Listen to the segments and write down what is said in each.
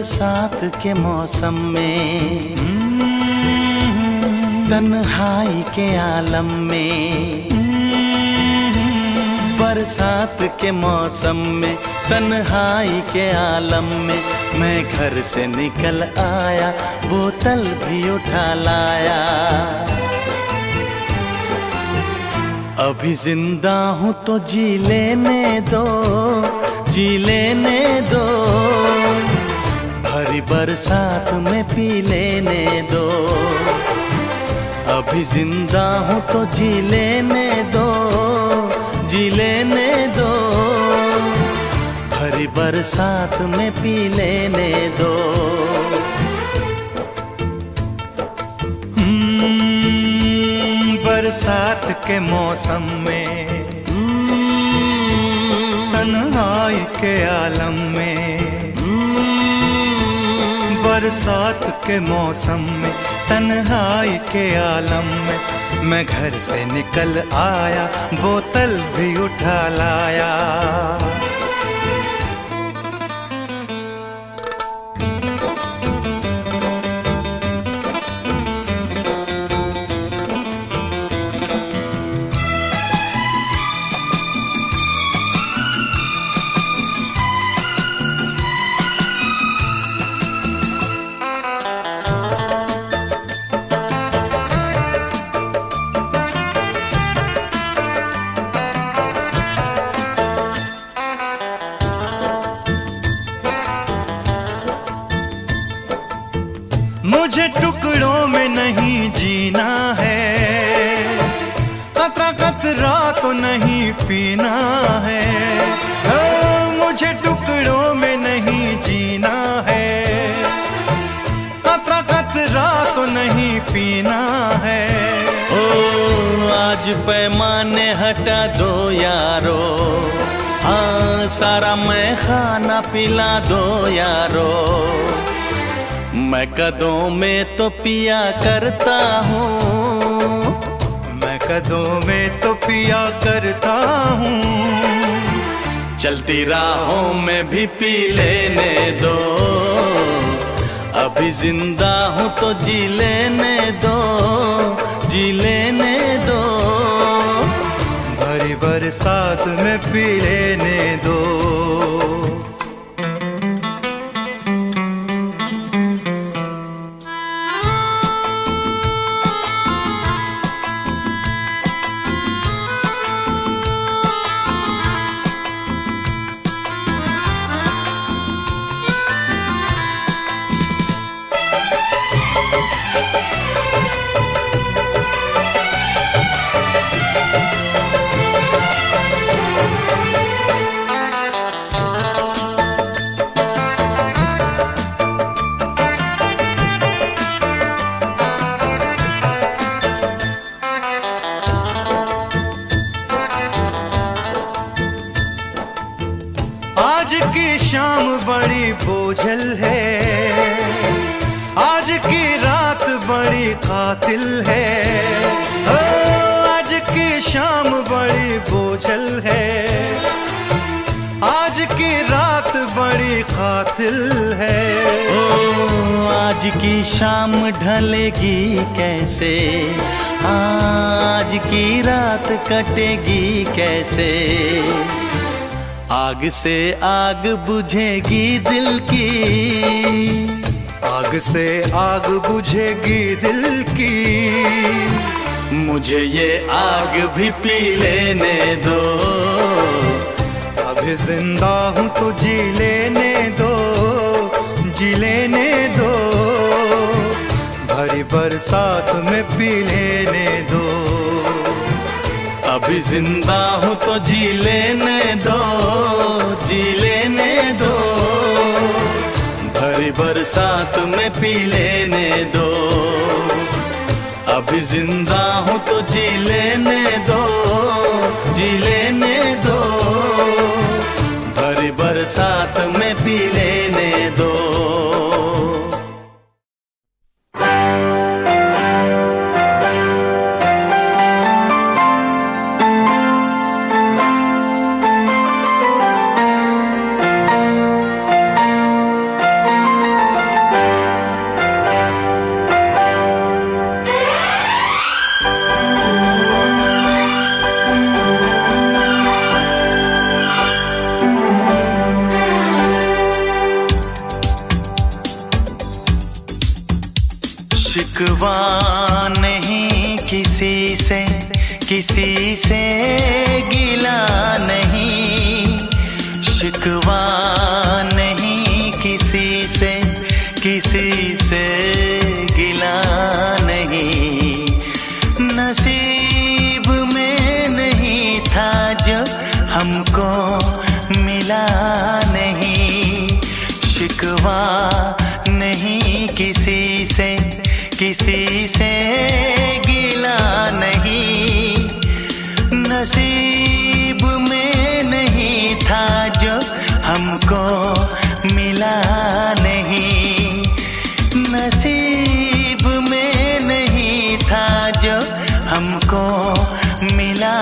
बरसात के मौसम में, तन्हाई के आलम में, बरसात के मौसम में, तन्हाई के आलम में, मैं घर से निकल आया, बोतल भी उठा लाया। अभी जिंदा हूँ तो जी लेने दो, जी लेने दो, भरी बरसात में पी लेने दो। अभी जिंदा हूँ तो जी लेने दो, जी लेने दो, भरी बरसात में पी लेने दो। बरसात के मौसम में, तन्हाई के आलम में, बरसात के मौसम में, तन्हाई के आलम में, मैं घर से निकल आया, बोतल भी उठा लाया। मुझे टुकड़ों में नहीं जीना है, कतरा कतरा तो नहीं पीना है। मुझे टुकड़ों में नहीं जीना है, कतरा कतरा तो नहीं पीना है। ओ आज पैमाने हटा दो यारो, हाँ सारा मैं खाना पिला दो यारो। मैं कदों में तो पिया करता हूँ, मैं कदों में तो पिया करता हूँ। चलती राहों में भी पी लेने दो, अभी जिंदा हूँ तो जी लेने दो, जी लेने दो, भरी बरसात में पी लेने दो। आज की शाम बड़ी बोझल है, आज की रात बड़ी कातिल है। आज की शाम बड़ी बोझल है, आज की रात बड़ी कातिल है। ओ आज की शाम ढलेगी कैसे, आज की रात कटेगी कैसे। आग से आग बुझेगी दिल की, आग से आग बुझेगी दिल की। मुझे ये आग भी पी लेने दो, अभी जिंदा हूँ तो जी लेने दो, जी लेने दो, भरी बरसात में पी लेने दो। अभी जिंदा हूँ तो जी लेने दो, जी लेने दो, भरी बरसात में पी लेने दो। अभी जिंदा हूँ तो जी लेने दो, जी लेने दो, भरी बरसात में पी लेने दो। शिकवा नहीं किसी से, किसी से गिला नहीं। शिकवा नहीं किसी से, किसी से गिला नहीं। नसीब में नहीं था जो हमको मिला नहीं। शिकवा नहीं किसी से, किसी से गिला नहीं। नसीब में नहीं था जो हमको मिला नहीं। नसीब में नहीं था जो हमको मिला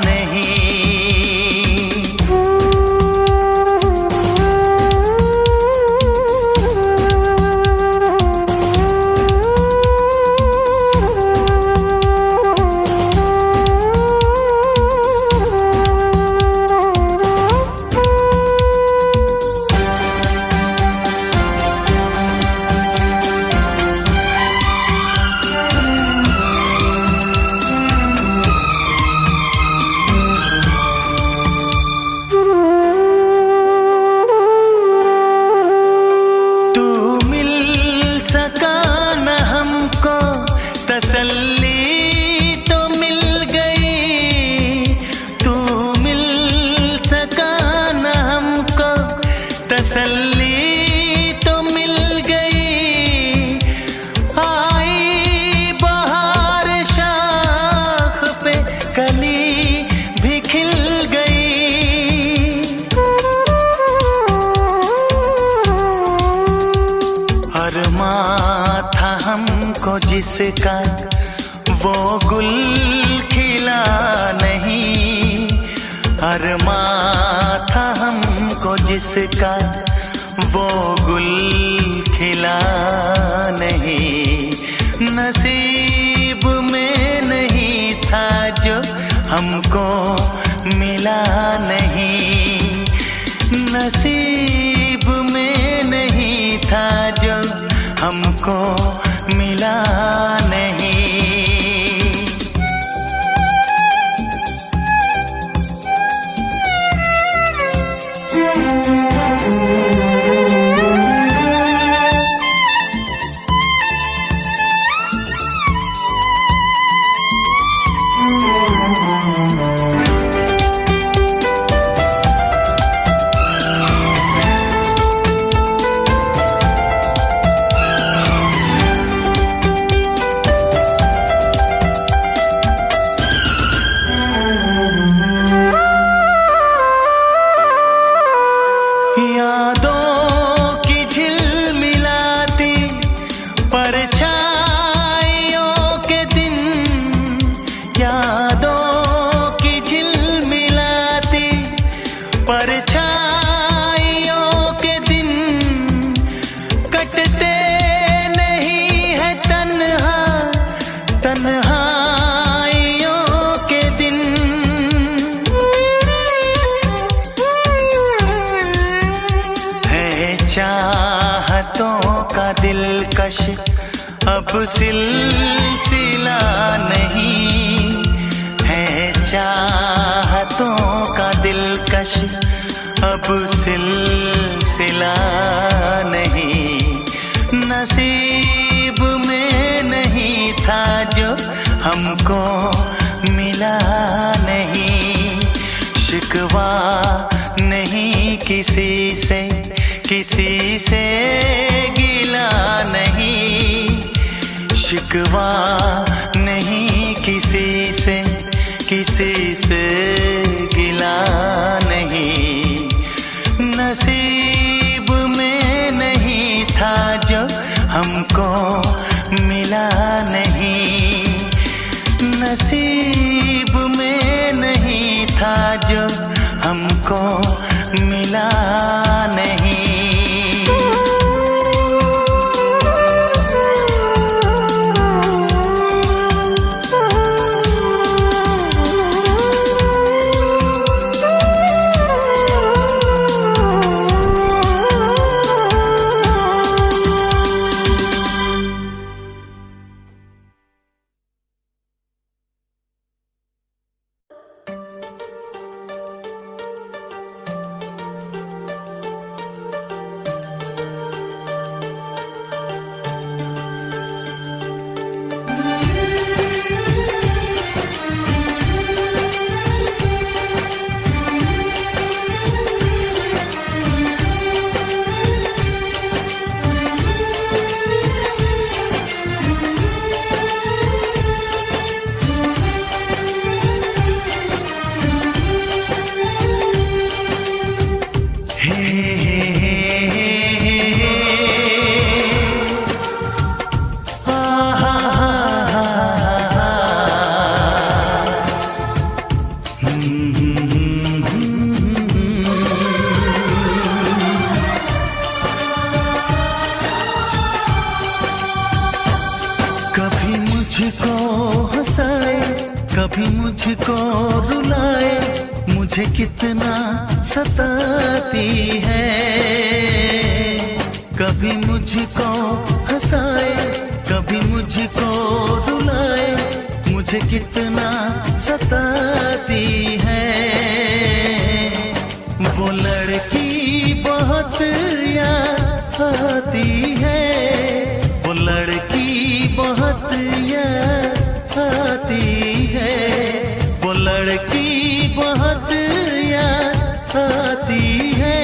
नहीं। तसल्ली तो मिल गई, तू मिल सका न हमको। तसल्ली तो मिल गई। आई बहार शाख पे कली भी खिल गई। अरमां था हमको जिसका वो गुल खिला नहीं। अरमां था हमको जिसका वो गुल खिला नहीं। नसीब में नहीं था जो हमको मिला नहीं। नसीब में नहीं था जो हमको मिला नहीं। यादों की झिलमिलाती परछाइयों के दिन, यादों की झिलमिलाती परछाइयों के दिन। कटते नहीं है तन्हा तन्हाइयों के दिन। चाहतों का दिलकश अब सिलसिला नहीं है। चाहतों का दिलकश अब सिलसिला नहीं। नसीब में नहीं था जो हमको मिला नहीं। शिकवा नहीं किसी से, किसी से गिला नहीं। शिकवा नहीं किसी से, किसी से गिला नहीं। नसीब में नहीं था जो हमको मिला नहीं। नसीब में नहीं था जो हमको मिला नहीं। मुझको रुलाए, मुझे कितना सताती है। कभी मुझको हंसाए, कभी मुझको रुलाए, मुझे कितना सताती है। वो लड़की बहुत याद आती है, वो लड़की बहुत याद आती है, वो लड़की बहुत याद आती है,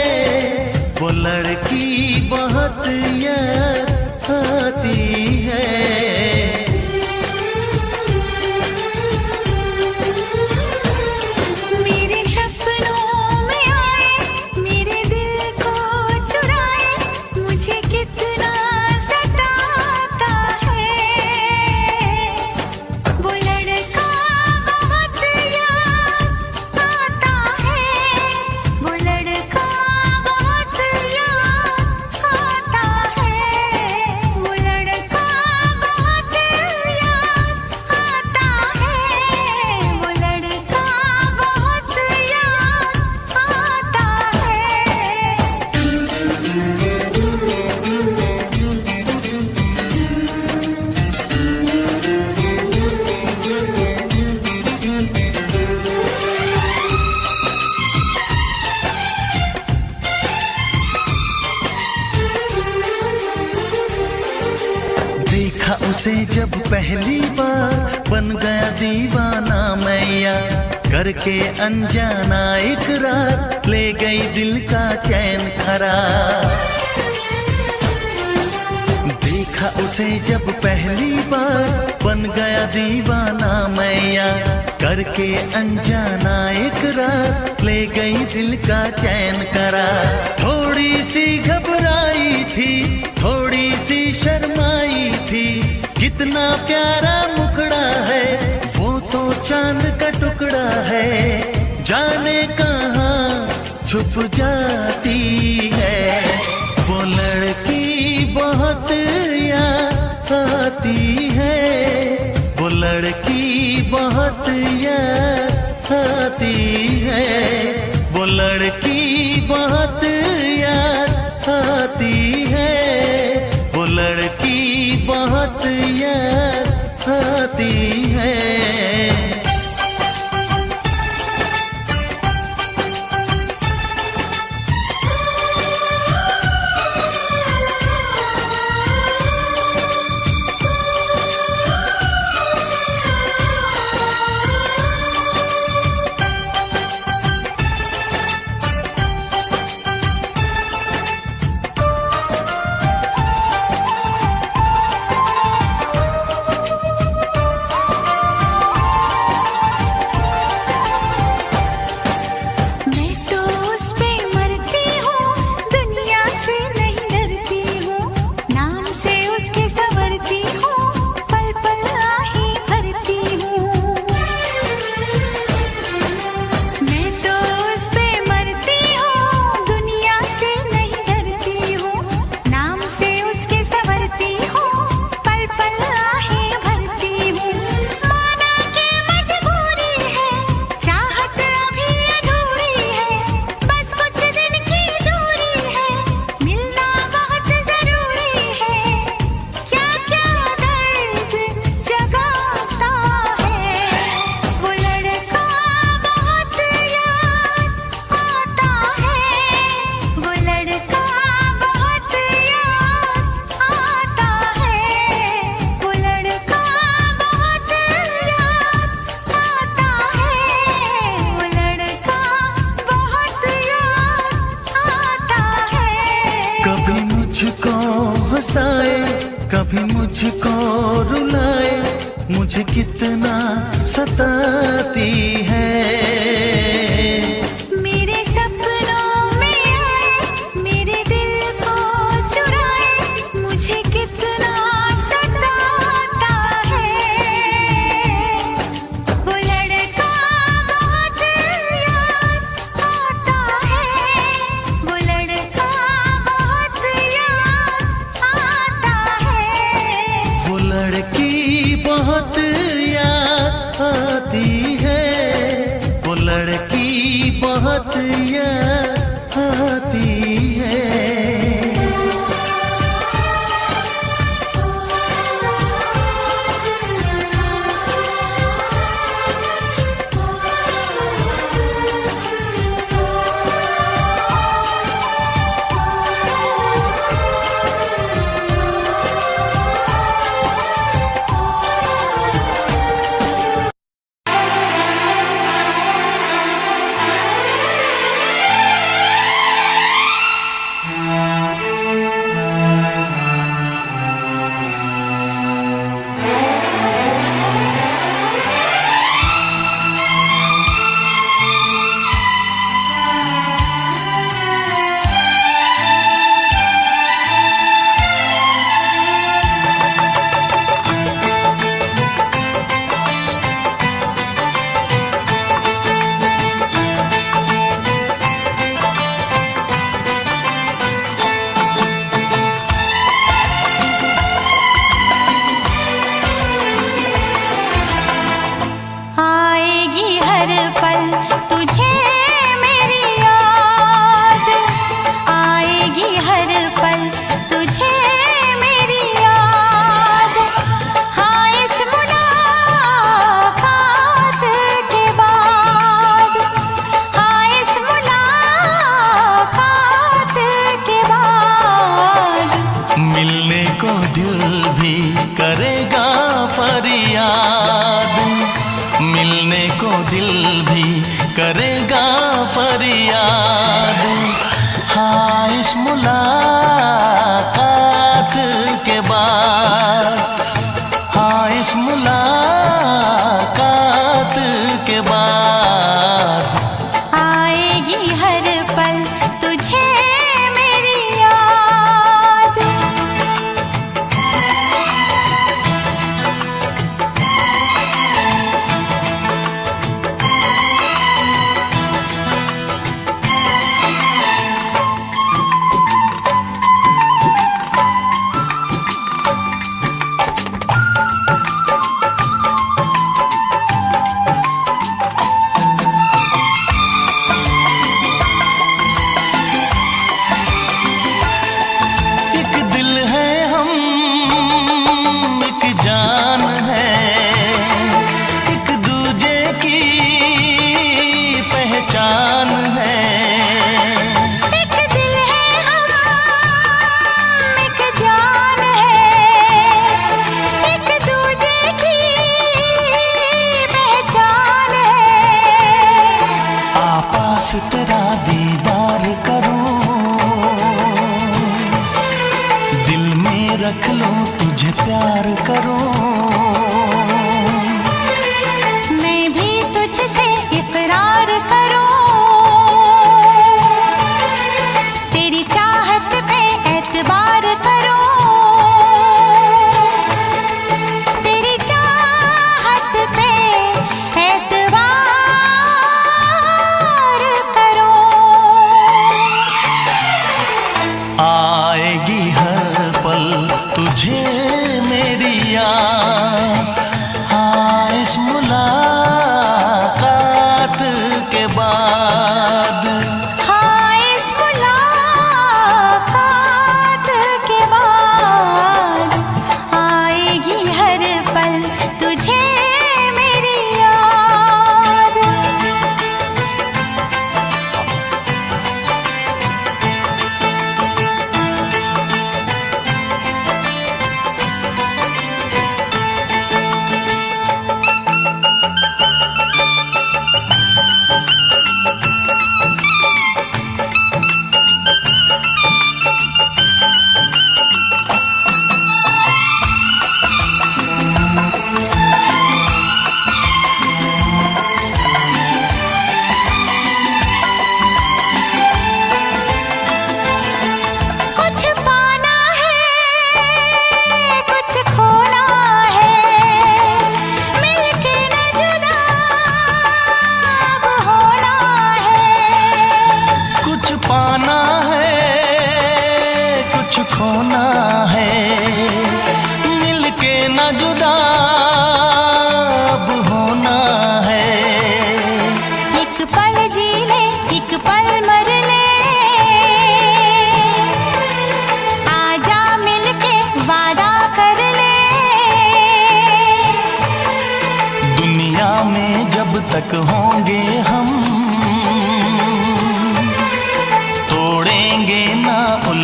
वो लड़की बहुत याद आती है। उसे जब पहली बार बन गया दीवाना मैया, करके अनजाना इकरार ले गई दिल का चैन करार। देखा उसे जब पहली बार बन गया दीवाना मैया, करके अनजाना इकरार ले गई दिल का चैन करार। थोड़ी सी घबराई थी, थोड़ी सी शर्माई थी, कितना प्यारा मुखड़ा है, वो तो चांद का टुकड़ा है, जाने कहाँ छुप जाती है। वो लड़की बहुत याद आती है, वो लड़की बहुत याद आती है, वो लड़की बहुत याद आती है, वो लड़की बहुत याद आती है। कभी मुझको रुलाए, मुझे कितना सताती है। मेरे सपनों में आए, मेरे दिल को चुराए, मुझे कितना सताता है। वो लड़का बहुत याद आता है, वो लड़का बहुत याद आता है। वो लड़की बहुत याद आती है,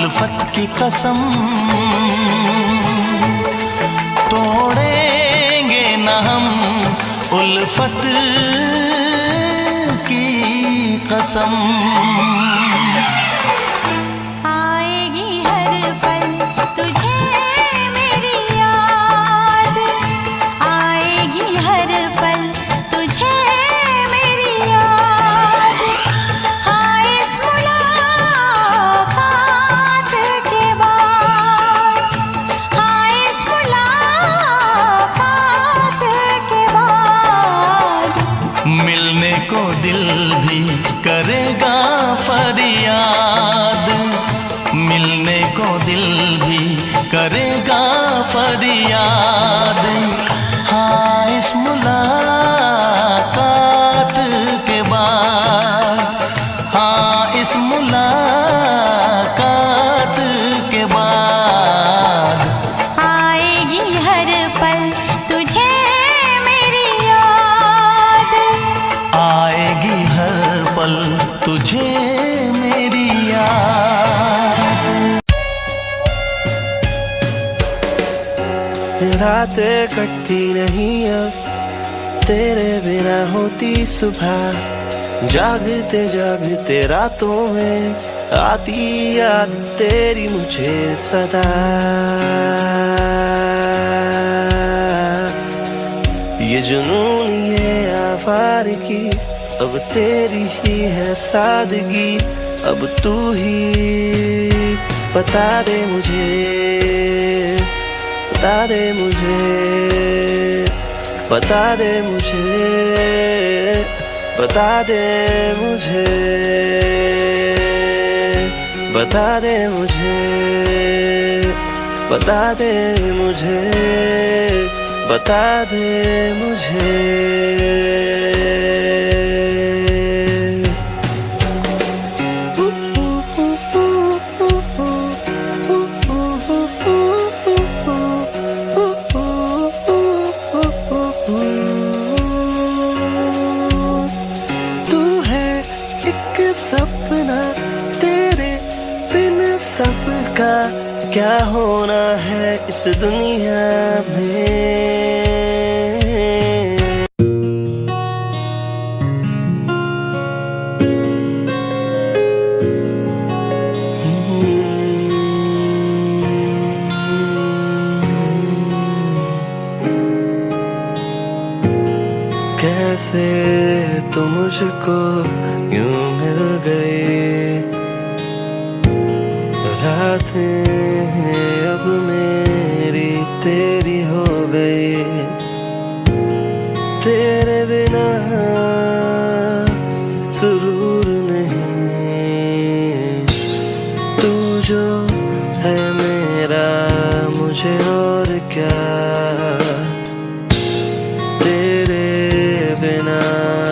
उल्फत की कसम तोड़ेंगे न हम, उल्फत की कसम। आएगी हर पल तुझे मेरी याद, आएगी हर पल तुझे मेरी याद। हाँ इस मुलाकात के बाद, हाँ इस मुलाकात के बाद मिलने को दिल भी करेगा फरियाद, मिलने को दिल भी करेगा फरियाद। हाँ इस मुलाकात के बाद, हाँ इस मुलाकात के बाद आएगी हर पल तुझे मेरी याद, आएगी हर पल तुझे मेरी याद। रातें कटती नहीं अब तेरे बिना होती सुबह, जागते जागते रातों में आती याद तेरी मुझे सदा। ये जुनून ये आवारगी अब तेरी ही है सादगी, अब तू ही बता दे मुझे, बता दे मुझे, बता दे मुझे, बता दे मुझे, बता दे मुझे, बता दे मुझे, बता दे मुझे। सपना तेरे बिन सबका क्या होना है इस दुनिया में। कैसे तुम मुझको यूं मिल गए, रातें अब मेरी तेरी हो गई, तेरे बिना सुरूर नहीं, तू जो है मेरा मुझे और क्या, तेरे बिना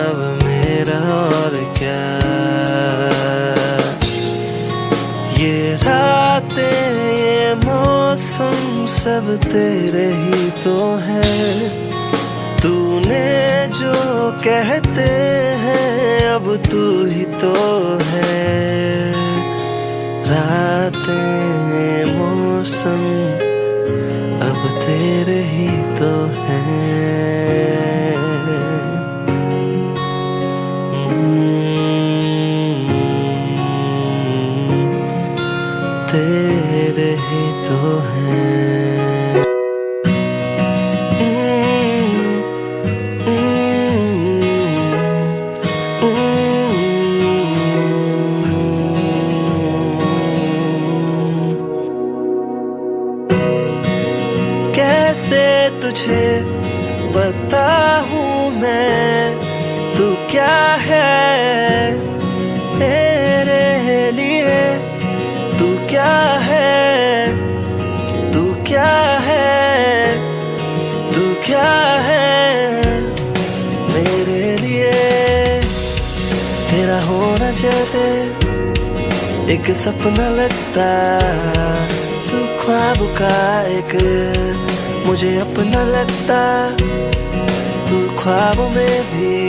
अब मेरा और क्या। ये रातें ये मौसम सब तेरे ही तो है, तूने जो कहते हैं अब तू ही तो है। रातें मौसम अब तेरे ही तो हैं। तेरे ही तो हैं। कैसे तुझे बताऊं मैं तू क्या है मेरे लिए, तू क्या है, तू क्या है, तू क्या है मेरे लिए। तेरा होना जैसे एक सपना लगता, तू ख्वाब का एक मुझे अपना लगता, तू ख्वाबों में भी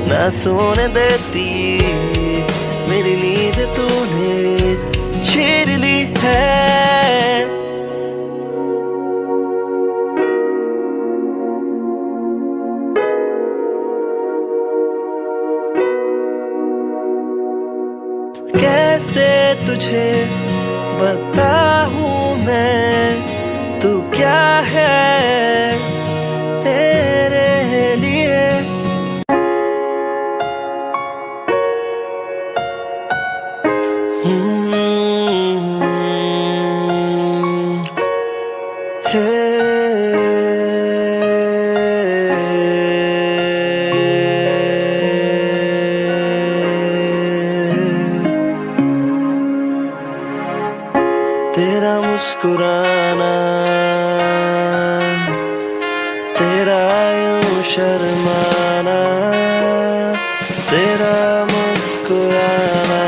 ना सोने देती मेरी नींद तूने छीन कैसे तुझे बताऊं मैं तू क्या है मेरे लिए। तेरा मुस्कुराना, तेरा यूं शर्माना, तेरा मुस्कुराना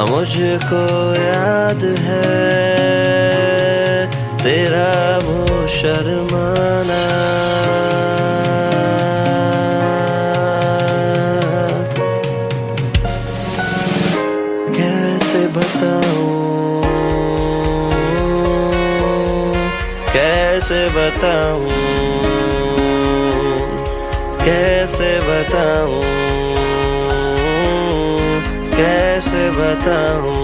मुझको याद है, तेरा वो शर्माना। कैसे बताऊं, कैसे बताऊं, कैसे बताऊं, कैसे बताऊं।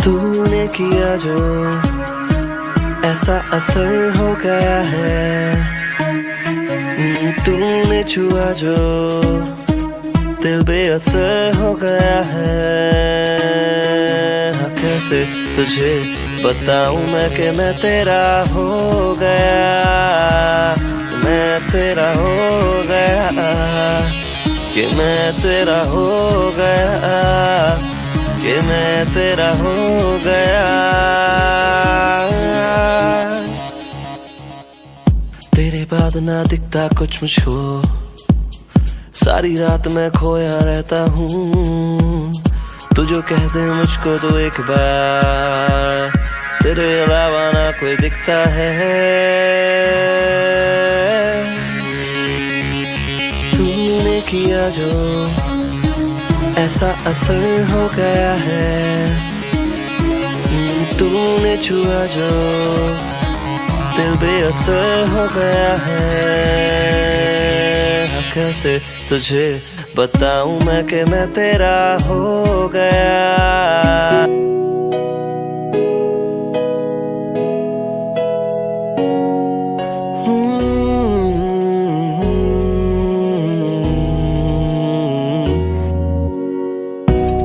तूने किया जो ऐसा असर हो गया है, तूने छुआ जो दिल बेअसर हो गया है। हाँ कैसे तुझे बताऊं मैं कि मैं तेरा हो गया, मैं तेरा हो गया, कि मैं तेरा हो गया, कि मैं तेरा हो गया। तेरे बाद ना दिखता कुछ मुझको, सारी रात मैं खोया रहता हूँ। तू जो कह दे मुझको तो एक बार, तेरे अलावा ना कोई दिखता है। तूने किया जो ऐसा असर हो गया है, तूने छुआ जो दिल बेअसर हो गया है। कैसे तुझे बताऊं मैं कि मैं तेरा हो गया।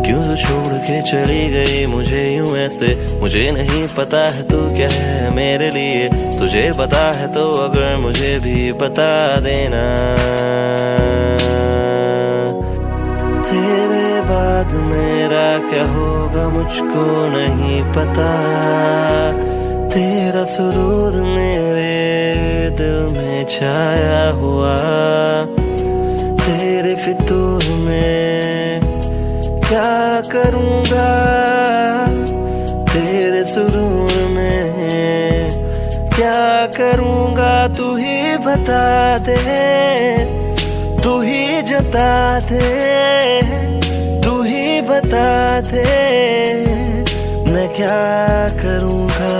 क्यों तो छोड़ के चली गई मुझे यूं ऐसे, मुझे नहीं पता है तू क्या है मेरे लिए। तुझे पता है तो अगर मुझे भी बता देना। तेरे बाद मेरा क्या होगा मुझको नहीं पता। तेरा सुरूर मेरे दिल में छाया हुआ, तेरे फितूर में क्या करूँगा। तेरे सुरूर में क्या करूँगा तू ही बता दे, तू ही जता दे, तू ही बता दे मैं क्या करूँगा।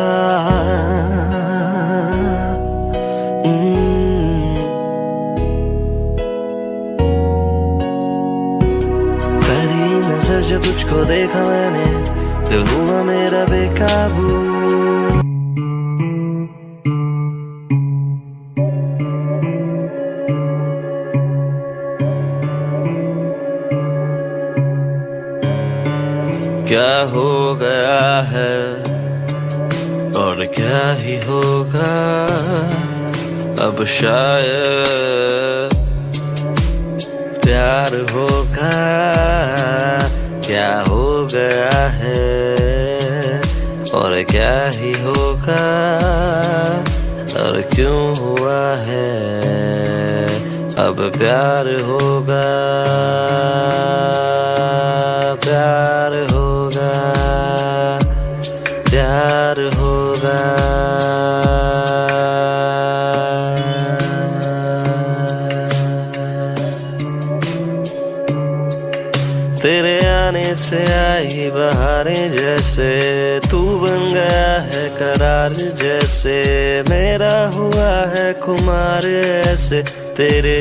पहली नजर जब तुझको देखा मैंने, दिल हुआ मेरा बेकाबू। क्या हो गया है और क्या ही होगा अब, शायद प्यार होगा। क्या हो गया है और क्या ही होगा, और क्यों हुआ है अब प्यार होगा। प्यार होगा, प्यार होगा। से आई बहारें जैसे, तू बन गया है करार जैसे, मेरा हुआ है खुमार ऐसे तेरे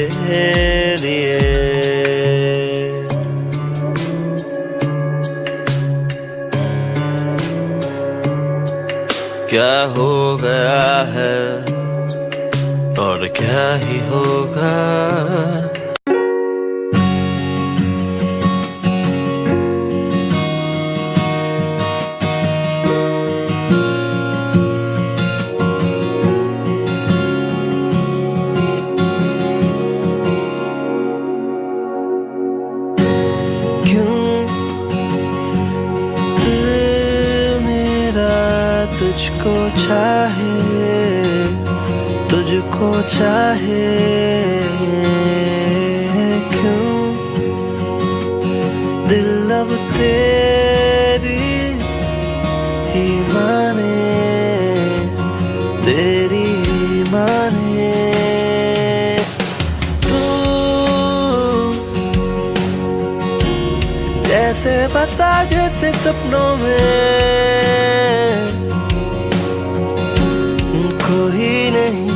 लिए। क्या हो गया है और क्या ही होगा। तुझको चाहे, तुझको चाहे, क्यों दिल अब तेरी ही माने, तेरी ही माने। तू जैसे बसा जैसे सपनों में, कोई नहीं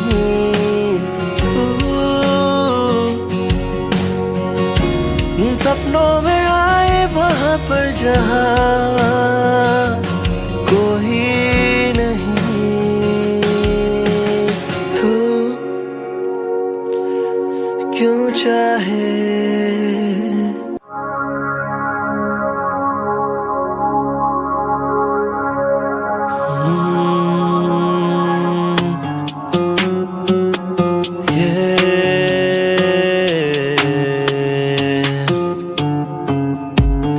सपनों में आए वहां पर जहां कोई नहीं। तू क्यों चाहे,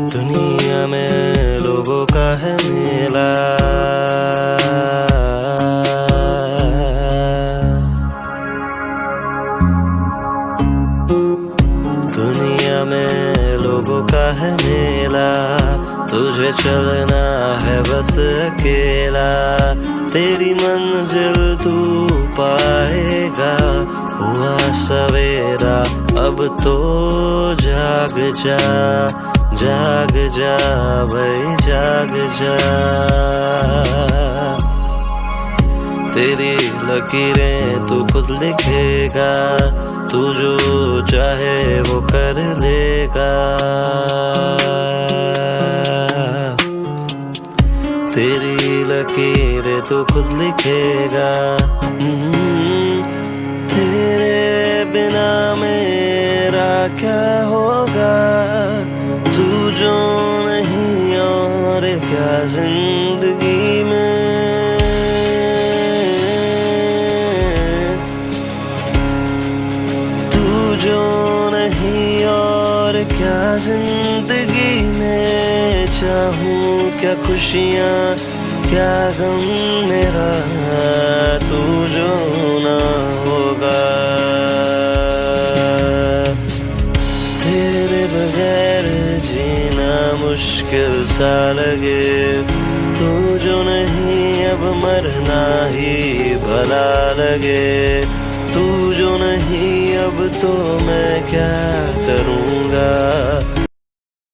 दुनिया में लोगों का है मेला, दुनिया में लोगों का है मेला, तुझे चलना है बस अकेला, तेरी मंजिल तू पाएगा। हुआ सवेरा अब तो जाग जा, जाग जा भाई जाग जा, तेरी लकीरें तू खुद लिखेगा, तू जो चाहे वो कर लेगा, तेरी लकीरें तू खुद लिखेगा। तेरे बिना मेरा क्या होगा, तू जो नहीं और क्या जिंदगी में, तू जो नहीं और क्या जिंदगी में, चाहूं क्या खुशियाँ क्या गम मेरा, तू जो ना होगा। तेरे बगैर जीना मुश्किल सा लगे, तू जो नहीं अब मरना ही भला लगे, तू जो नहीं अब तो मैं क्या करूँगा।